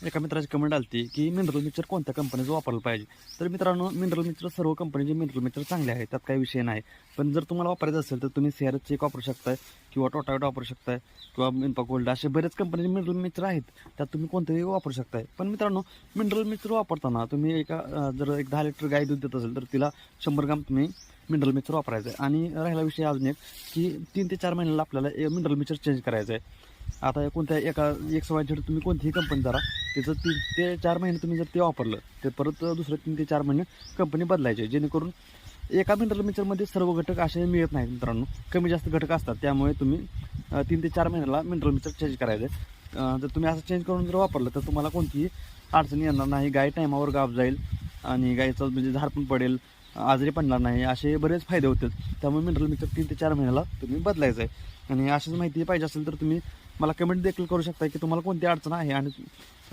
एका मित्राची कमेंट आली की मिनरल मिक्सर कोणत्या कंपनीचं वापरलं पाहिजे. तर मित्रांनो, मिनरल मिक्सर सर्व कंपनीचे मिनरल मिक्सर चांगले आहेत, त्यात काही विषय नाही. पण जर तुम्हाला वापरायचं असेल तर तुम्ही CRH एक वापरू शकताय किंवा टोटावेट वापरू शकताय किंवा मिनपा गोल्ड असे बरेच कंपनीचे मिनरल मिक्सर आहेत, त्यात तुम्ही कोणतेही वापरू शकताय. पण मित्रांनो, मिनरल मिक्सर वापरताना तुम्ही जर एक 10 लिटर गाय दूध देत असेल तर तिला 100 ग्राम तुम्ही मिनरल मिक्सर वापरायचं आहे. आणि राहिला विषय अजून एक की 3 ते 4 महिन्याला आपल्याला मिनरल मिक्सर चेंज करायचं आहे. आता कोणत्या XYZ तुम्ही कोणतीही कंपनी धरा, त्याचं 3 ते 4 महिने तुम्ही जर ते वापरलं तर परत दुसरे 3 ते 4 महिने कंपनी बदलायचे, जेणेकरून एका मिनरल मिक्सरमध्ये सर्व घटक असे मिळत नाहीत मित्रांनो, कमी जास्त घटक असतात. त्यामुळे तुम्ही 3 ते 4 महिन्याला मिनरल मिक्सर चेंज करायचं आहे. जर तुम्ही असं चेंज करून जर वापरलं तर तुम्हाला कोणतीही अडचणी येणार नाही, गाय टायमावर गाब जाईल आणि गायचं म्हणजे झाड पण पडेल, आजारी पडणार नाही, असे बरेच फायदे होतील. त्यामुळे मिनरल मिक्सर 3 ते 4 महिन्याला तुम्ही बदलायचं आहे. आणि अशीच माहिती पाहिजे असेल तर तुम्ही मला कमेंट देखील करू शकता की तुम्हाला कोणती अडचण आहे आणि